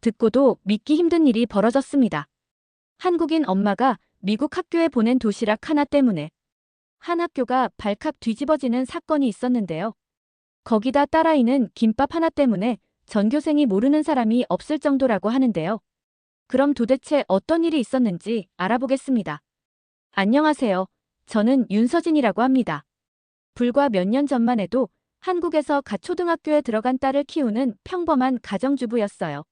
듣고도 믿기 힘든 일이 벌어졌습니다. 한국인 엄마가 미국 학교에 보낸 도시락 하나 때문에 한 학교가 발칵 뒤집어지는 사건이 있었는데요. 거기다 딸아이는 김밥 하나 때문에 전교생이 모르는 사람이 없을 정도라고 하는데요. 그럼 도대체 어떤 일이 있었는지 알아보겠습니다. 안녕하세요. 저는 윤서진이라고 합니다. 불과 몇 년 전만 해도 한국에서 갓 초등학교에 들어간 딸을 키우는 평범한 가정주부였어요.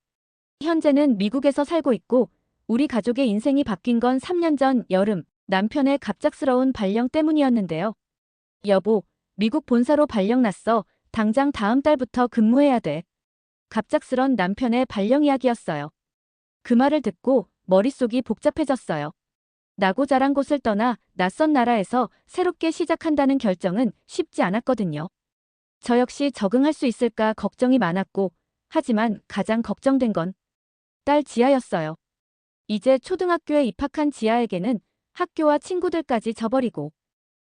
현재는 미국에서 살고 있고 우리 가족의 인생이 바뀐 건 3년 전 여름 남편의 갑작스러운 발령 때문이었는데요. 여보, 미국 본사로 발령 났어. 당장 다음 달부터 근무해야 돼. 갑작스런 남편의 발령 이야기였어요. 그 말을 듣고 머릿속이 복잡해졌어요. 나고 자란 곳을 떠나 낯선 나라에서 새롭게 시작한다는 결정은 쉽지 않았거든요. 저 역시 적응할 수 있을까 걱정이 많았고, 하지만 가장 걱정된 건 딸 지아였어요. 이제 초등학교에 입학한 지아에게는 학교와 친구들까지 저버리고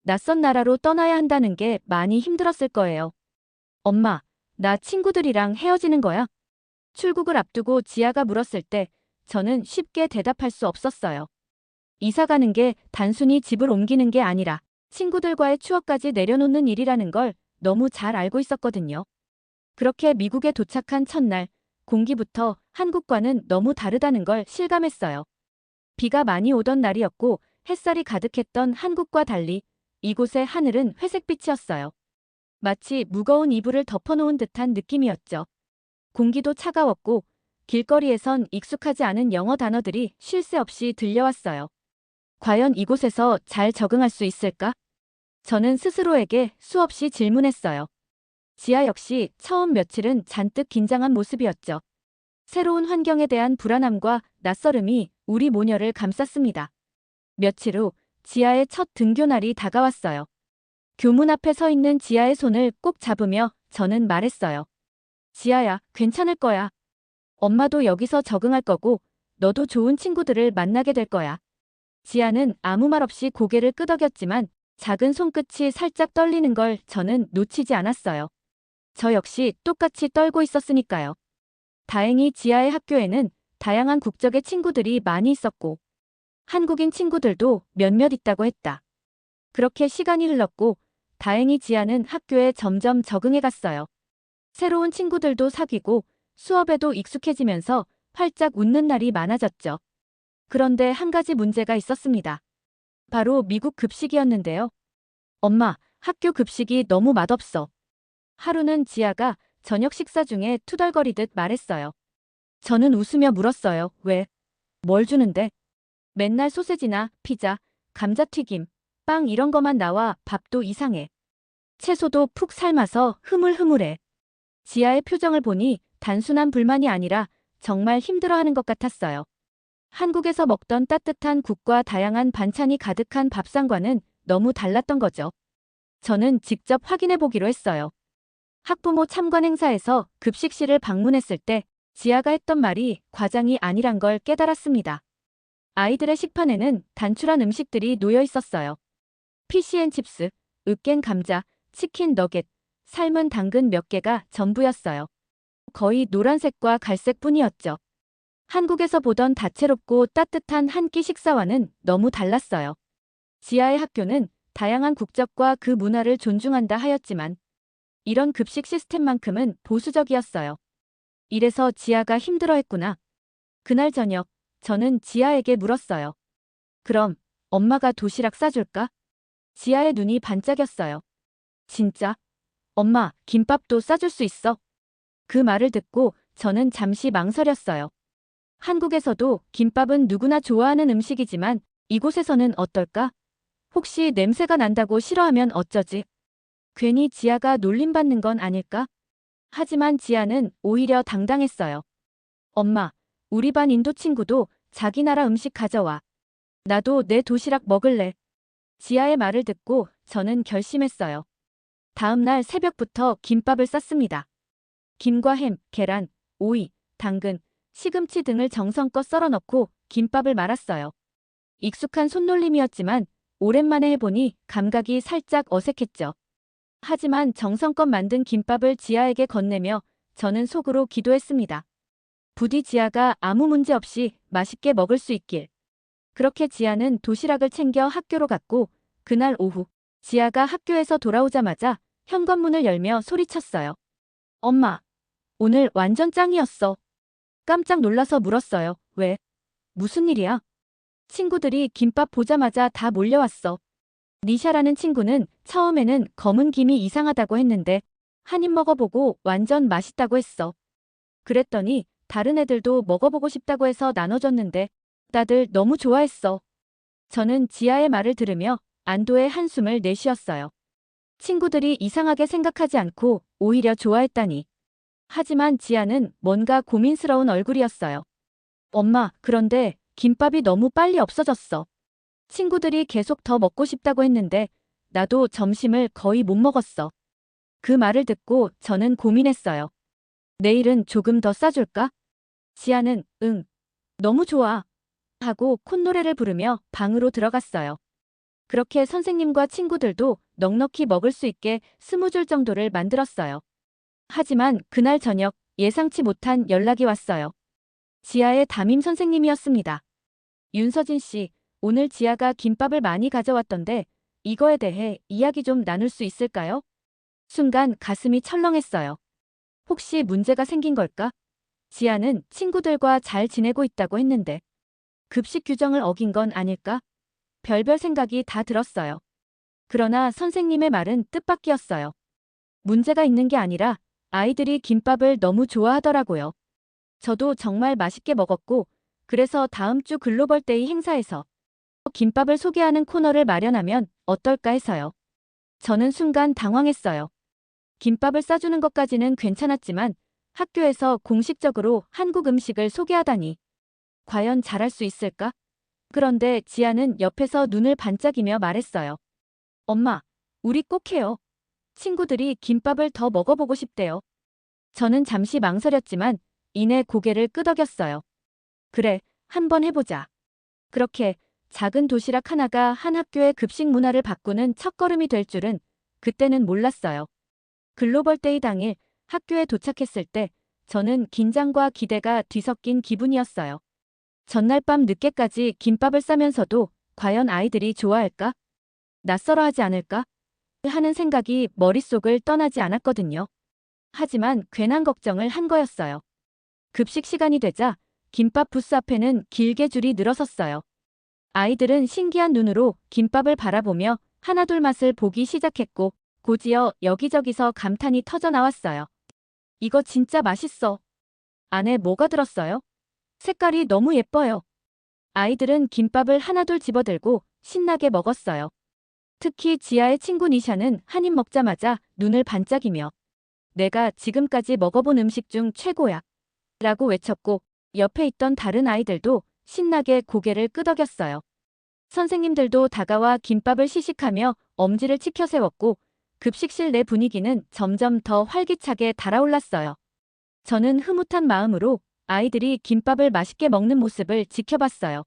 낯선 나라로 떠나야 한다는 게 많이 힘들었을 거예요. 엄마, 나 친구들이랑 헤어지는 거야? 출국을 앞두고 지아가 물었을 때 저는 쉽게 대답할 수 없었어요. 이사 가는 게 단순히 집을 옮기는 게 아니라 친구들과의 추억까지 내려놓는 일이라는 걸 너무 잘 알고 있었거든요. 그렇게 미국에 도착한 첫날, 공기부터 한국과는 너무 다르다는 걸 실감했어요. 비가 많이 오던 날이었고 햇살이 가득했던 한국과 달리 이곳의 하늘은 회색빛이었어요. 마치 무거운 이불을 덮어놓은 듯한 느낌이었죠. 공기도 차가웠고 길거리에선 익숙하지 않은 영어 단어들이 쉴 새 없이 들려왔어요. 과연 이곳에서 잘 적응할 수 있을까? 저는 스스로에게 수없이 질문했어요. 지아 역시 처음 며칠은 잔뜩 긴장한 모습이었죠. 새로운 환경에 대한 불안함과 낯설음이 우리 모녀를 감쌌습니다. 며칠 후 지아의 첫 등교날이 다가왔어요. 교문 앞에 서 있는 지아의 손을 꼭 잡으며 저는 말했어요. 지아야, 괜찮을 거야. 엄마도 여기서 적응할 거고 너도 좋은 친구들을 만나게 될 거야. 지아는 아무 말 없이 고개를 끄덕였지만 작은 손끝이 살짝 떨리는 걸 저는 놓치지 않았어요. 저 역시 똑같이 떨고 있었으니까요. 다행히 지아의 학교에는 다양한 국적의 친구들이 많이 있었고 한국인 친구들도 몇몇 있다고 했다. 그렇게 시간이 흘렀고 다행히 지아는 학교에 점점 적응해 갔어요. 새로운 친구들도 사귀고 수업에도 익숙해지면서 활짝 웃는 날이 많아졌죠. 그런데 한 가지 문제가 있었습니다. 바로 미국 급식이었는데요. 엄마, 학교 급식이 너무 맛없어. 하루는 지아가 저녁 식사 중에 투덜거리듯 말했어요. 저는 웃으며 물었어요. 왜? 뭘 주는데? 맨날 소세지나 피자, 감자튀김, 빵 이런 거만 나와. 밥도 이상해. 채소도 푹 삶아서 흐물흐물해. 지아의 표정을 보니 단순한 불만이 아니라 정말 힘들어하는 것 같았어요. 한국에서 먹던 따뜻한 국과 다양한 반찬이 가득한 밥상과는 너무 달랐던 거죠. 저는 직접 확인해 보기로 했어요. 학부모 참관 행사에서 급식실을 방문했을 때 지아가 했던 말이 과장이 아니란 걸 깨달았습니다. 아이들의 식판에는 단출한 음식들이 놓여 있었어요. 피시앤칩스, 으깬 감자, 치킨 너겟, 삶은 당근 몇 개가 전부였어요. 거의 노란색과 갈색뿐이었죠. 한국에서 보던 다채롭고 따뜻한 한 끼 식사와는 너무 달랐어요. 지아의 학교는 다양한 국적과 그 문화를 존중한다 하였지만 이런 급식 시스템만큼은 보수적이었어요. 이래서 지아가 힘들어했구나. 그날 저녁 저는 지아에게 물었어요. 그럼 엄마가 도시락 싸줄까? 지아의 눈이 반짝였어요. 진짜? 엄마, 김밥도 싸줄 수 있어? 그 말을 듣고 저는 잠시 망설였어요. 한국에서도 김밥은 누구나 좋아하는 음식이지만 이곳에서는 어떨까? 혹시 냄새가 난다고 싫어하면 어쩌지? 괜히 지아가 놀림받는 건 아닐까? 하지만 지아는 오히려 당당했어요. 엄마, 우리 반 인도 친구도 자기 나라 음식 가져와. 나도 내 도시락 먹을래. 지아의 말을 듣고 저는 결심했어요. 다음 날 새벽부터 김밥을 쌌습니다. 김과 햄, 계란, 오이, 당근, 시금치 등을 정성껏 썰어 넣고 김밥을 말았어요. 익숙한 손놀림이었지만 오랜만에 해보니 감각이 살짝 어색했죠. 하지만 정성껏 만든 김밥을 지아에게 건네며 저는 속으로 기도했습니다. 부디 지아가 아무 문제 없이 맛있게 먹을 수 있길. 그렇게 지아는 도시락을 챙겨 학교로 갔고 그날 오후 지아가 학교에서 돌아오자마자 현관문을 열며 소리쳤어요. 엄마, 오늘 완전 짱이었어. 깜짝 놀라서 물었어요. 왜? 무슨 일이야? 친구들이 김밥 보자마자 다 몰려왔어. 니샤라는 친구는 처음에는 검은 김이 이상하다고 했는데 한 입 먹어보고 완전 맛있다고 했어. 그랬더니 다른 애들도 먹어보고 싶다고 해서 나눠줬는데 다들 너무 좋아했어. 저는 지아의 말을 들으며 안도의 한숨을 내쉬었어요. 친구들이 이상하게 생각하지 않고 오히려 좋아했다니. 하지만 지아는 뭔가 고민스러운 얼굴이었어요. 엄마, 그런데 김밥이 너무 빨리 없어졌어. 친구들이 계속 더 먹고 싶다고 했는데 나도 점심을 거의 못 먹었어. 그 말을 듣고 저는 고민했어요. 내일은 조금 더 싸줄까? 지아는 응, 너무 좋아 하고 콧노래를 부르며 방으로 들어갔어요. 그렇게 선생님과 친구들도 넉넉히 먹을 수 있게 20줄 정도를 만들었어요. 하지만 그날 저녁 예상치 못한 연락이 왔어요. 지아의 담임 선생님이었습니다. 윤서진 씨, 오늘 지아가 김밥을 많이 가져왔던데 이거에 대해 이야기 좀 나눌 수 있을까요? 순간 가슴이 철렁했어요. 혹시 문제가 생긴 걸까? 지아는 친구들과 잘 지내고 있다고 했는데 급식 규정을 어긴 건 아닐까? 별별 생각이 다 들었어요. 그러나 선생님의 말은 뜻밖이었어요. 문제가 있는 게 아니라 아이들이 김밥을 너무 좋아하더라고요. 저도 정말 맛있게 먹었고 그래서 다음 주 글로벌데이 행사에서 김밥을 소개하는 코너를 마련하면 어떨까 해서요. 저는 순간 당황했어요. 김밥을 싸주는 것까지는 괜찮았지만 학교에서 공식적으로 한국 음식을 소개하다니. 과연 잘할 수 있을까? 그런데 지아는 옆에서 눈을 반짝이며 말했어요. 엄마, 우리 꼭 해요. 친구들이 김밥을 더 먹어보고 싶대요. 저는 잠시 망설였지만 이내 고개를 끄덕였어요. 그래, 한번 해보자. 그렇게 작은 도시락 하나가 한 학교의 급식 문화를 바꾸는 첫걸음이 될 줄은 그때는 몰랐어요. 글로벌데이 당일 학교에 도착했을 때 저는 긴장과 기대가 뒤섞인 기분이었어요. 전날 밤 늦게까지 김밥을 싸면서도 과연 아이들이 좋아할까? 낯설어하지 않을까? 하는 생각이 머릿속을 떠나지 않았거든요. 하지만 괜한 걱정을 한 거였어요. 급식 시간이 되자 김밥 부스 앞에는 길게 줄이 늘어섰어요. 아이들은 신기한 눈으로 김밥을 바라보며 하나둘 맛을 보기 시작했고 곧이어 여기저기서 감탄이 터져 나왔어요. 이거 진짜 맛있어. 안에 뭐가 들었어요? 색깔이 너무 예뻐요. 아이들은 김밥을 하나둘 집어들고 신나게 먹었어요. 특히 지아의 친구 니샤는 한 입 먹자마자 눈을 반짝이며 내가 지금까지 먹어본 음식 중 최고야 라고 외쳤고 옆에 있던 다른 아이들도 신나게 고개를 끄덕였어요. 선생님들도 다가와 김밥을 시식하며 엄지를 치켜 세웠고 급식실 내 분위기는 점점 더 활기차게 달아올랐어요. 저는 흐뭇한 마음으로 아이들이 김밥을 맛있게 먹는 모습을 지켜봤어요.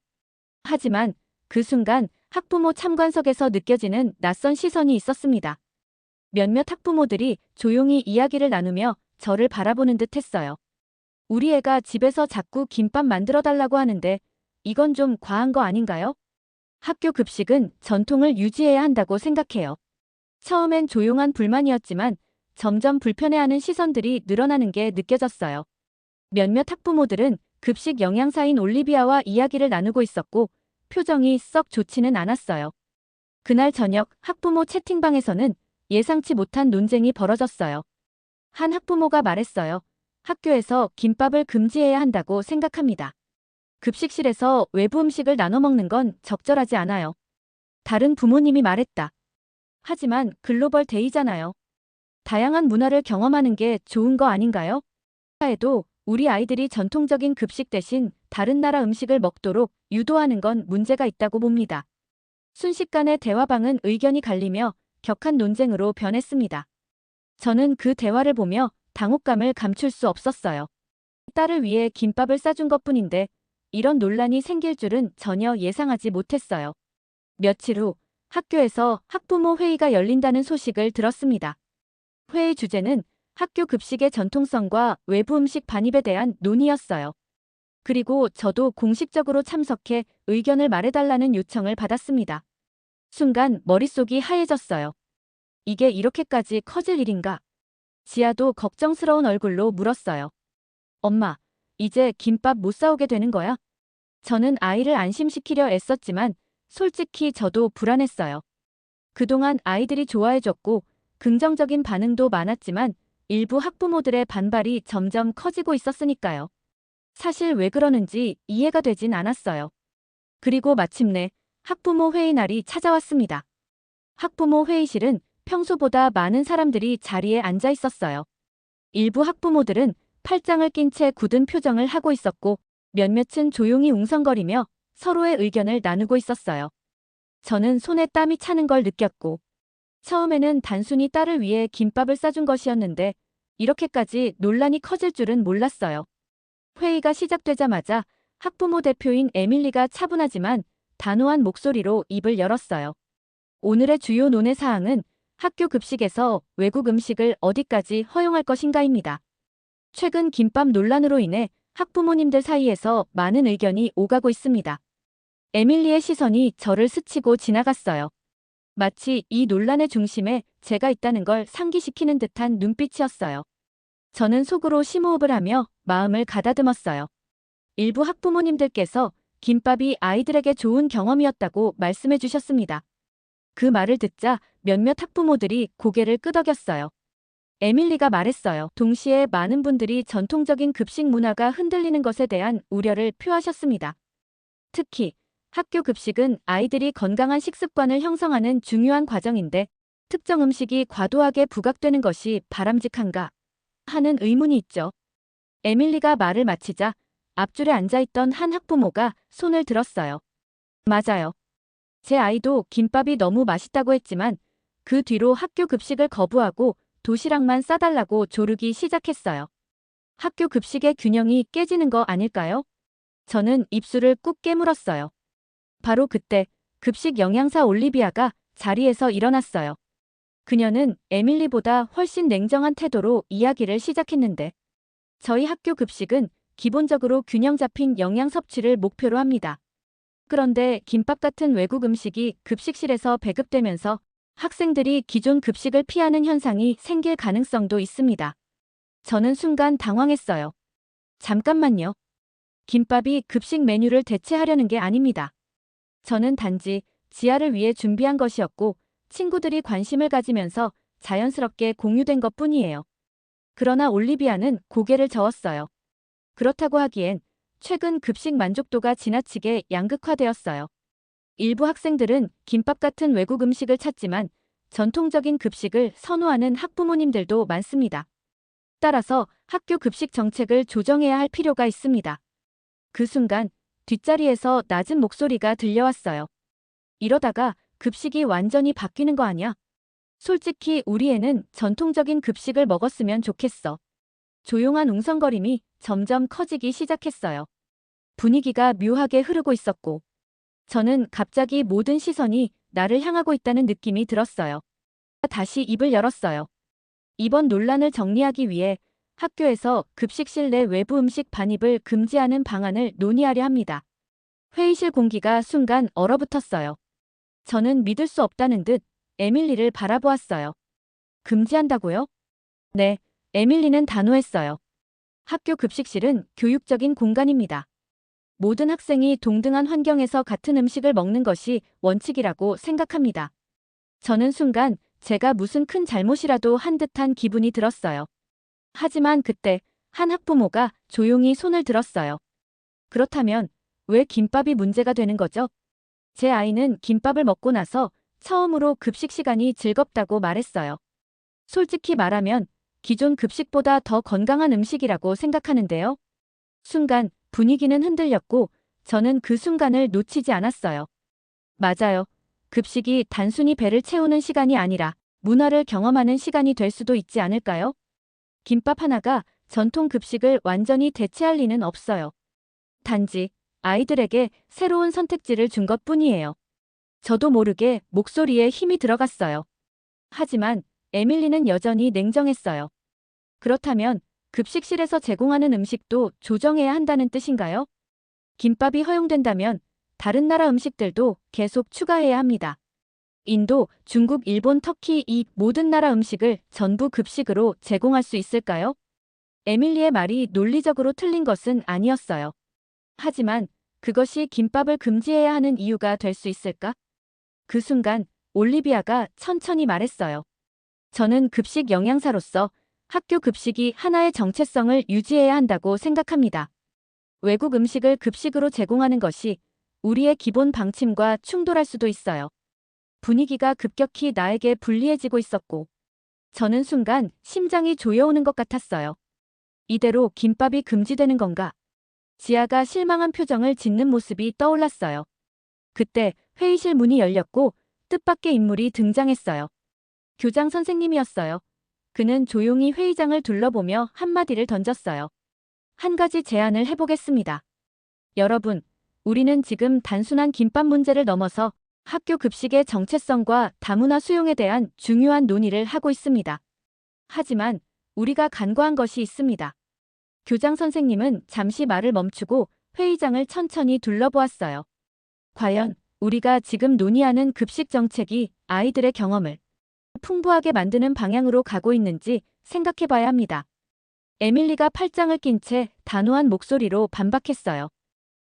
하지만 그 순간 학부모 참관석에서 느껴지는 낯선 시선이 있었습니다. 몇몇 학부모들이 조용히 이야기를 나누며 저를 바라보는 듯 했어요. 우리 애가 집에서 자꾸 김밥 만들어 달라고 하는데 이건 좀 과한 거 아닌가요? 학교 급식은 전통을 유지해야 한다고 생각해요. 처음엔 조용한 불만이었지만 점점 불편해하는 시선들이 늘어나는 게 느껴졌어요. 몇몇 학부모들은 급식 영양사인 올리비아와 이야기를 나누고 있었고 표정이 썩 좋지는 않았어요. 그날 저녁 학부모 채팅방에서는 예상치 못한 논쟁이 벌어졌어요. 한 학부모가 말했어요. 학교에서 김밥을 금지해야 한다고 생각합니다. 급식실에서 외부 음식을 나눠 먹는 건 적절하지 않아요. 다른 부모님이 말했다. 하지만 글로벌 데이잖아요. 다양한 문화를 경험하는 게 좋은 거 아닌가요? 에도 우리 아이들이 전통적인 급식 대신 다른 나라 음식을 먹도록 유도하는 건 문제가 있다고 봅니다. 순식간에 대화방은 의견이 갈리며 격한 논쟁으로 변했습니다. 저는 그 대화를 보며 당혹감을 감출 수 없었어요. 딸을 위해 김밥을 싸준 것뿐인데 이런 논란이 생길 줄은 전혀 예상하지 못했어요. 며칠 후 학교에서 학부모 회의가 열린다는 소식을 들었습니다. 회의 주제는 학교 급식의 전통성과 외부 음식 반입에 대한 논의였어요. 그리고 저도 공식적으로 참석해 의견을 말해달라는 요청을 받았습니다. 순간 머릿속이 하얘졌어요. 이게 이렇게까지 커질 일인가? 지아도 걱정스러운 얼굴로 물었어요. 엄마, 이제 김밥 못 사오게 되는 거야? 저는 아이를 안심시키려 애썼지만 솔직히 저도 불안했어요. 그동안 아이들이 좋아해줬고 긍정적인 반응도 많았지만 일부 학부모들의 반발이 점점 커지고 있었으니까요. 사실 왜 그러는지 이해가 되진 않았어요. 그리고 마침내 학부모 회의 날이 찾아왔습니다. 학부모 회의실은 평소보다 많은 사람들이 자리에 앉아 있었어요. 일부 학부모들은 팔짱을 낀 채 굳은 표정을 하고 있었고 몇몇은 조용히 웅성거리며 서로의 의견을 나누고 있었어요. 저는 손에 땀이 차는 걸 느꼈고 처음에는 단순히 딸을 위해 김밥을 싸준 것이었는데 이렇게까지 논란이 커질 줄은 몰랐어요. 회의가 시작되자마자 학부모 대표인 에밀리가 차분하지만 단호한 목소리로 입을 열었어요. 오늘의 주요 논의 사항은 학교 급식에서 외국 음식을 어디까지 허용할 것인가입니다. 최근 김밥 논란으로 인해 학부모님들 사이에서 많은 의견이 오가고 있습니다. 에밀리의 시선이 저를 스치고 지나갔어요. 마치 이 논란의 중심에 제가 있다는 걸 상기시키는 듯한 눈빛이었어요. 저는 속으로 심호흡을 하며 마음을 가다듬었어요. 일부 학부모님들께서 김밥이 아이들에게 좋은 경험이었다고 말씀해 주셨습니다. 그 말을 듣자 몇몇 학부모들이 고개를 끄덕였어요. 에밀리가 말했어요. 동시에 많은 분들이 전통적인 급식 문화가 흔들리는 것에 대한 우려를 표하셨습니다. 특히 학교 급식은 아이들이 건강한 식습관을 형성하는 중요한 과정인데 특정 음식이 과도하게 부각되는 것이 바람직한가 하는 의문이 있죠. 에밀리가 말을 마치자 앞줄에 앉아있던 한 학부모가 손을 들었어요. 맞아요. 제 아이도 김밥이 너무 맛있다고 했지만 그 뒤로 학교 급식을 거부하고 도시락만 싸달라고 조르기 시작했어요. 학교 급식의 균형이 깨지는 거 아닐까요? 저는 입술을 꾹 깨물었어요. 바로 그때 급식 영양사 올리비아가 자리에서 일어났어요. 그녀는 에밀리보다 훨씬 냉정한 태도로 이야기를 시작했는데 저희 학교 급식은 기본적으로 균형 잡힌 영양 섭취를 목표로 합니다. 그런데 김밥 같은 외국 음식이 급식실에서 배급되면서 학생들이 기존 급식을 피하는 현상이 생길 가능성도 있습니다. 저는 순간 당황했어요. 잠깐만요. 김밥이 급식 메뉴를 대체하려는 게 아닙니다. 저는 단지 지아를 위해 준비한 것이었고 친구들이 관심을 가지면서 자연스럽게 공유된 것뿐이에요. 그러나 올리비아는 고개를 저었어요. 그렇다고 하기엔 최근 급식 만족도가 지나치게 양극화되었어요. 일부 학생들은 김밥 같은 외국 음식을 찾지만 전통적인 급식을 선호하는 학부모님들도 많습니다. 따라서 학교 급식 정책을 조정해야 할 필요가 있습니다. 그 순간 뒷자리에서 낮은 목소리가 들려왔어요. 이러다가 급식이 완전히 바뀌는 거 아니야? 솔직히 우리 애는 전통적인 급식을 먹었으면 좋겠어. 조용한 웅성거림이 점점 커지기 시작했어요. 분위기가 묘하게 흐르고 있었고 저는 갑자기 모든 시선이 나를 향하고 있다는 느낌이 들었어요. 다시 입을 열었어요. 이번 논란을 정리하기 위해 학교에서 급식실 내 외부 음식 반입을 금지하는 방안을 논의하려 합니다. 회의실 공기가 순간 얼어붙었어요. 저는 믿을 수 없다는 듯 에밀리를 바라보았어요. 금지한다고요? 네, 에밀리는 단호했어요. 학교 급식실은 교육적인 공간입니다. 모든 학생이 동등한 환경에서 같은 음식을 먹는 것이 원칙이라고 생각합니다. 저는 순간 제가 무슨 큰 잘못이라도 한 듯한 기분이 들었어요. 하지만 그때 한 학부모가 조용히 손을 들었어요. 그렇다면 왜 김밥이 문제가 되는 거죠? 제 아이는 김밥을 먹고 나서 처음으로 급식 시간이 즐겁다고 말했어요. 솔직히 말하면 기존 급식보다 더 건강한 음식이라고 생각하는데요. 순간 분위기는 흔들렸고 저는 그 순간을 놓치지 않았어요. 맞아요. 급식이 단순히 배를 채우는 시간이 아니라 문화를 경험하는 시간이 될 수도 있지 않을까요? 김밥 하나가 전통 급식을 완전히 대체할 리는 없어요. 단지 아이들에게 새로운 선택지를 준 것뿐이에요. 저도 모르게 목소리에 힘이 들어갔어요. 하지만 에밀리는 여전히 냉정했어요. 그렇다면 급식실에서 제공하는 음식도 조정해야 한다는 뜻인가요? 김밥이 허용된다면 다른 나라 음식들도 계속 추가해야 합니다. 인도, 중국, 일본, 터키 이 모든 나라 음식을 전부 급식으로 제공할 수 있을까요? 에밀리의 말이 논리적으로 틀린 것은 아니었어요. 하지만 그것이 김밥을 금지해야 하는 이유가 될 수 있을까? 그 순간 올리비아가 천천히 말했어요. 저는 급식 영양사로서 학교 급식이 하나의 정체성을 유지해야 한다고 생각합니다. 외국 음식을 급식으로 제공하는 것이 우리의 기본 방침과 충돌할 수도 있어요. 분위기가 급격히 나에게 불리해지고 있었고, 저는 순간 심장이 조여오는 것 같았어요. 이대로 김밥이 금지되는 건가? 지아가 실망한 표정을 짓는 모습이 떠올랐어요. 그때 회의실 문이 열렸고 뜻밖의 인물이 등장했어요. 교장 선생님이었어요. 그는 조용히 회의장을 둘러보며 한마디를 던졌어요. 한 가지 제안을 해보겠습니다. 여러분, 우리는 지금 단순한 김밥 문제를 넘어서 학교 급식의 정체성과 다문화 수용에 대한 중요한 논의를 하고 있습니다. 하지만 우리가 간과한 것이 있습니다. 교장 선생님은 잠시 말을 멈추고 회의장을 천천히 둘러보았어요. 과연 우리가 지금 논의하는 급식 정책이 아이들의 경험을 풍부하게 만드는 방향으로 가고 있는지 생각해봐야 합니다. 에밀리가 팔짱을 낀 채 단호한 목소리로 반박했어요.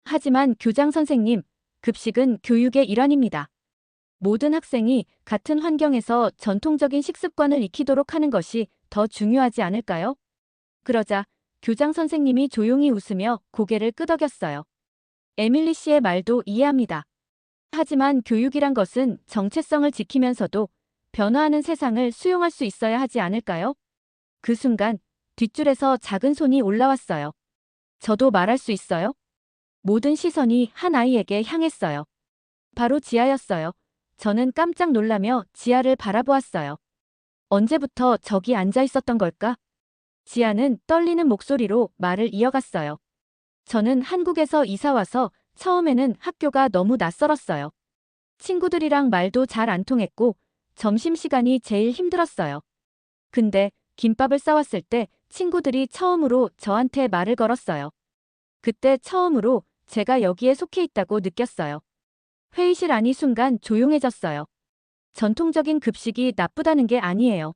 하지만 교장 선생님, 급식은 교육의 일환입니다. 모든 학생이 같은 환경에서 전통적인 식습관을 익히도록 하는 것이 더 중요하지 않을까요? 그러자 교장 선생님이 조용히 웃으며 고개를 끄덕였어요. 에밀리 씨의 말도 이해합니다. 하지만 교육이란 것은 정체성을 지키면서도 변화하는 세상을 수용할 수 있어야 하지 않을까요? 그 순간 뒷줄에서 작은 손이 올라왔어요. 저도 말할 수 있어요? 모든 시선이 한 아이에게 향했어요. 바로 지아였어요. 저는 깜짝 놀라며 지아를 바라보았어요. 언제부터 저기 앉아 있었던 걸까? 지아는 떨리는 목소리로 말을 이어갔어요. 저는 한국에서 이사와서 처음에는 학교가 너무 낯설었어요. 친구들이랑 말도 잘 안 통했고 점심시간이 제일 힘들었어요. 근데 김밥을 싸왔을 때 친구들이 처음으로 저한테 말을 걸었어요. 그때 처음으로 제가 여기에 속해 있다고 느꼈어요. 회의실 안이 순간 조용해졌어요. 전통적인 급식이 나쁘다는 게 아니에요.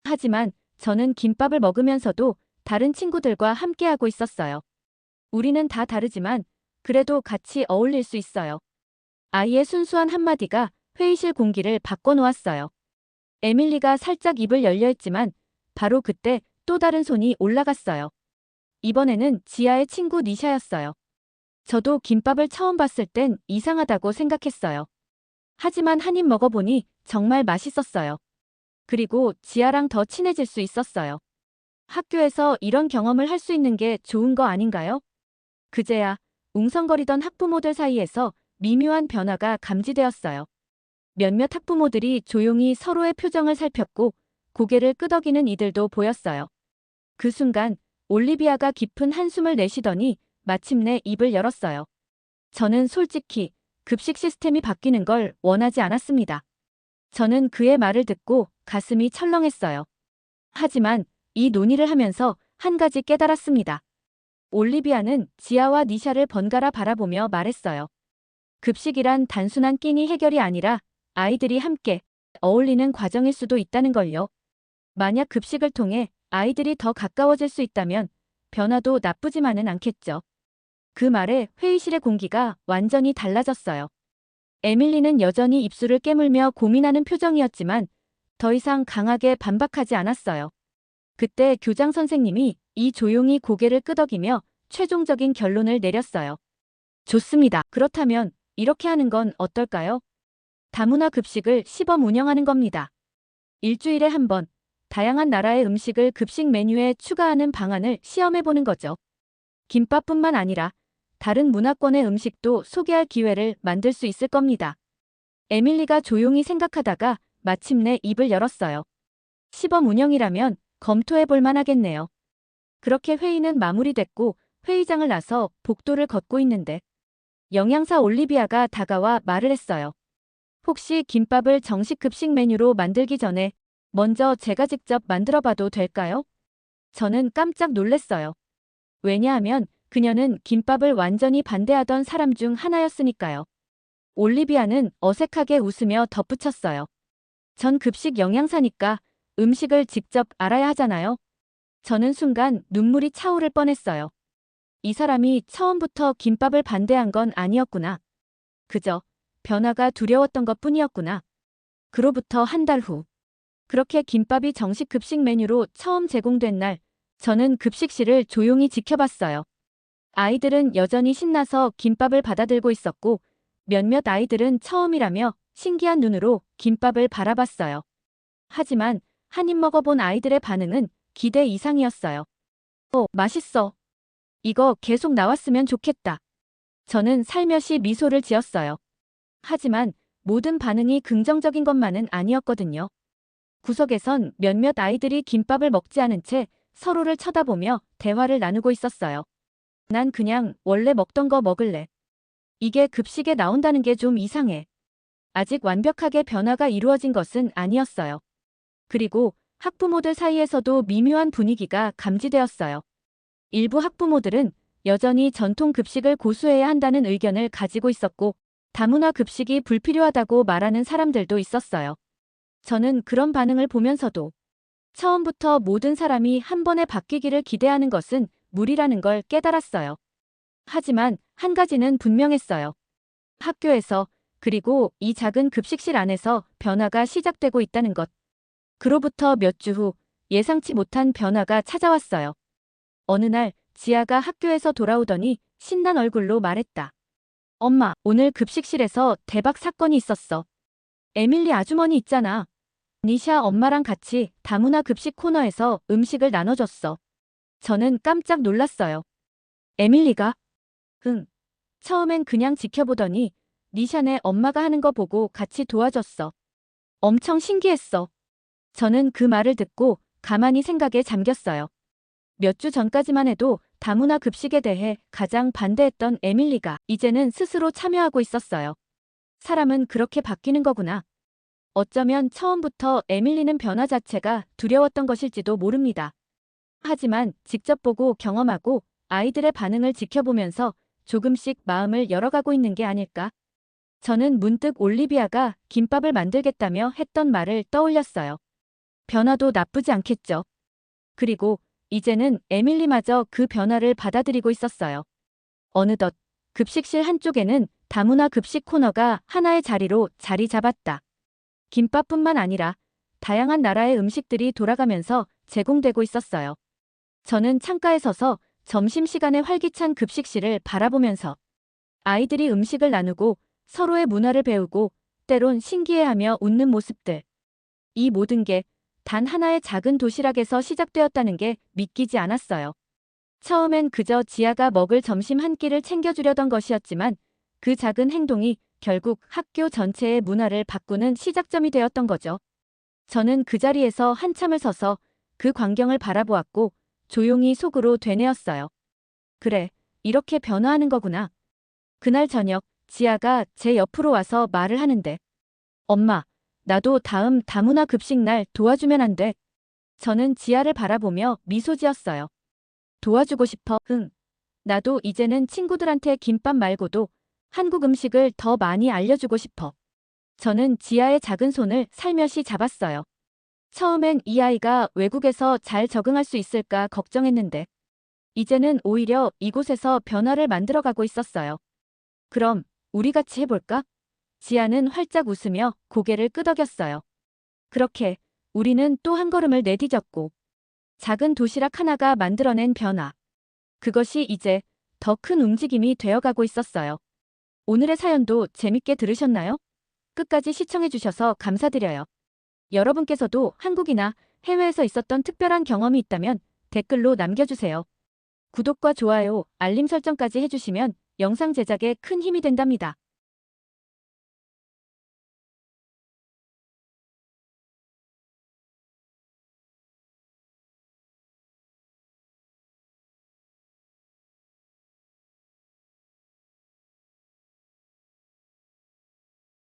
하지만 저는 김밥을 먹으면서도 다른 친구들과 함께하고 있었어요. 우리는 다 다르지만 그래도 같이 어울릴 수 있어요. 아이의 순수한 한마디가 회의실 공기를 바꿔놓았어요. 에밀리가 살짝 입을 열려 했지만 바로 그때 또 다른 손이 올라갔어요. 이번에는 지아의 친구 니샤였어요. 저도 김밥을 처음 봤을 땐 이상하다고 생각했어요. 하지만 한 입 먹어보니 정말 맛있었어요. 그리고 지아랑 더 친해질 수 있었어요. 학교에서 이런 경험을 할 수 있는 게 좋은 거 아닌가요? 그제야 웅성거리던 학부모들 사이에서 미묘한 변화가 감지되었어요. 몇몇 학부모들이 조용히 서로의 표정을 살폈고 고개를 끄덕이는 이들도 보였어요. 그 순간 올리비아가 깊은 한숨을 내쉬더니 마침내 입을 열었어요. 저는 솔직히 급식 시스템이 바뀌는 걸 원하지 않았습니다. 저는 그의 말을 듣고 가슴이 철렁했어요. 하지만 이 논의를 하면서 한 가지 깨달았습니다. 올리비아는 지아와 니샤를 번갈아 바라보며 말했어요. 급식이란 단순한 끼니 해결이 아니라 아이들이 함께 어울리는 과정일 수도 있다는 걸요. 만약 급식을 통해 아이들이 더 가까워질 수 있다면 변화도 나쁘지만은 않겠죠. 그 말에 회의실의 공기가 완전히 달라졌어요. 에밀리는 여전히 입술을 깨물며 고민하는 표정이었지만 더 이상 강하게 반박하지 않았어요. 그때 교장 선생님이 조용히 고개를 끄덕이며 최종적인 결론을 내렸어요. 좋습니다. 그렇다면 이렇게 하는 건 어떨까요? 다문화 급식을 시범 운영하는 겁니다. 일주일에 한 번, 다양한 나라의 음식을 급식 메뉴에 추가하는 방안을 시험해보는 거죠. 김밥뿐만 아니라 다른 문화권의 음식도 소개할 기회를 만들 수 있을 겁니다. 에밀리가 조용히 생각하다가 마침내 입을 열었어요. 시범 운영이라면 검토해볼 만하겠네요. 그렇게 회의는 마무리됐고 회의장을 나서 복도를 걷고 있는데 영양사 올리비아가 다가와 말을 했어요. 혹시 김밥을 정식 급식 메뉴로 만들기 전에 먼저 제가 직접 만들어봐도 될까요? 저는 깜짝 놀랐어요. 왜냐하면 그녀는 김밥을 완전히 반대하던 사람 중 하나였으니까요. 올리비아는 어색하게 웃으며 덧붙였어요. 전 급식 영양사니까 음식을 직접 알아야 하잖아요. 저는 순간 눈물이 차오를 뻔했어요. 이 사람이 처음부터 김밥을 반대한 건 아니었구나. 그저 변화가 두려웠던 것뿐이었구나. 그로부터 한 달 후. 그렇게 김밥이 정식 급식 메뉴로 처음 제공된 날, 저는 급식실을 조용히 지켜봤어요. 아이들은 여전히 신나서 김밥을 받아들고 있었고, 몇몇 아이들은 처음이라며 신기한 눈으로 김밥을 바라봤어요. 하지만 한 입 먹어본 아이들의 반응은 기대 이상이었어요. 맛있어. 이거 계속 나왔으면 좋겠다. 저는 살며시 미소를 지었어요. 하지만 모든 반응이 긍정적인 것만은 아니었거든요. 구석에선 몇몇 아이들이 김밥을 먹지 않은 채 서로를 쳐다보며 대화를 나누고 있었어요. 난 그냥 원래 먹던 거 먹을래. 이게 급식에 나온다는 게 좀 이상해. 아직 완벽하게 변화가 이루어진 것은 아니었어요. 그리고 학부모들 사이에서도 미묘한 분위기가 감지되었어요. 일부 학부모들은 여전히 전통 급식을 고수해야 한다는 의견을 가지고 있었고, 다문화 급식이 불필요하다고 말하는 사람들도 있었어요. 저는 그런 반응을 보면서도 처음부터 모든 사람이 한 번에 바뀌기를 기대하는 것은 무리라는 걸 깨달았어요. 하지만 한 가지는 분명했어요. 학교에서, 그리고 이 작은 급식실 안에서 변화가 시작되고 있다는 것. 그로부터 몇 주 후 예상치 못한 변화가 찾아왔어요. 어느 날 지아가 학교에서 돌아오더니 신난 얼굴로 말했다. 엄마, 오늘 급식실에서 대박 사건이 있었어. 에밀리 아주머니 있잖아. 니샤 엄마랑 같이 다문화 급식 코너에서 음식을 나눠줬어. 저는 깜짝 놀랐어요. 에밀리가? 응. 처음엔 그냥 지켜보더니 니샤네 엄마가 하는 거 보고 같이 도와줬어. 엄청 신기했어. 저는 그 말을 듣고 가만히 생각에 잠겼어요. 몇 주 전까지만 해도 다문화 급식에 대해 가장 반대했던 에밀리가 이제는 스스로 참여하고 있었어요. 사람은 그렇게 바뀌는 거구나. 어쩌면 처음부터 에밀리는 변화 자체가 두려웠던 것일지도 모릅니다. 하지만 직접 보고 경험하고 아이들의 반응을 지켜보면서 조금씩 마음을 열어가고 있는 게 아닐까? 저는 문득 올리비아가 김밥을 만들겠다며 했던 말을 떠올렸어요. 변화도 나쁘지 않겠죠. 그리고 이제는 에밀리마저 그 변화를 받아들이고 있었어요. 어느덧 급식실 한쪽에는 다문화 급식 코너가 하나의 자리로 자리 잡았다. 김밥뿐만 아니라 다양한 나라의 음식들이 돌아가면서 제공되고 있었어요. 저는 창가에 서서 점심시간에 활기찬 급식실을 바라보면서 아이들이 음식을 나누고 서로의 문화를 배우고 때론 신기해하며 웃는 모습들. 이 모든 게 단 하나의 작은 도시락에서 시작되었다는 게 믿기지 않았어요. 처음엔 그저 지아가 먹을 점심 한 끼를 챙겨주려던 것이었지만 그 작은 행동이 결국 학교 전체의 문화를 바꾸는 시작점이 되었던 거죠. 저는 그 자리에서 한참을 서서 그 광경을 바라보았고 조용히 속으로 되뇌었어요. 그래, 이렇게 변화하는 거구나. 그날 저녁 지아가 제 옆으로 와서 말을 하는데 엄마, 나도 다음 다문화 급식 날 도와주면 안 돼? 저는 지아를 바라보며 미소 지었어요. 도와주고 싶어? 응. 나도 이제는 친구들한테 김밥 말고도 한국 음식을 더 많이 알려주고 싶어. 저는 지아의 작은 손을 살며시 잡았어요. 처음엔 이 아이가 외국에서 잘 적응할 수 있을까 걱정했는데 이제는 오히려 이곳에서 변화를 만들어가고 있었어요. 그럼 우리 같이 해볼까? 지아는 활짝 웃으며 고개를 끄덕였어요. 그렇게 우리는 또 한 걸음을 내디뎠고 작은 도시락 하나가 만들어낸 변화. 그것이 이제 더 큰 움직임이 되어가고 있었어요. 오늘의 사연도 재밌게 들으셨나요? 끝까지 시청해주셔서 감사드려요. 여러분께서도 한국이나 해외에서 있었던 특별한 경험이 있다면 댓글로 남겨주세요. 구독과 좋아요, 알림 설정까지 해주시면 영상 제작에 큰 힘이 된답니다.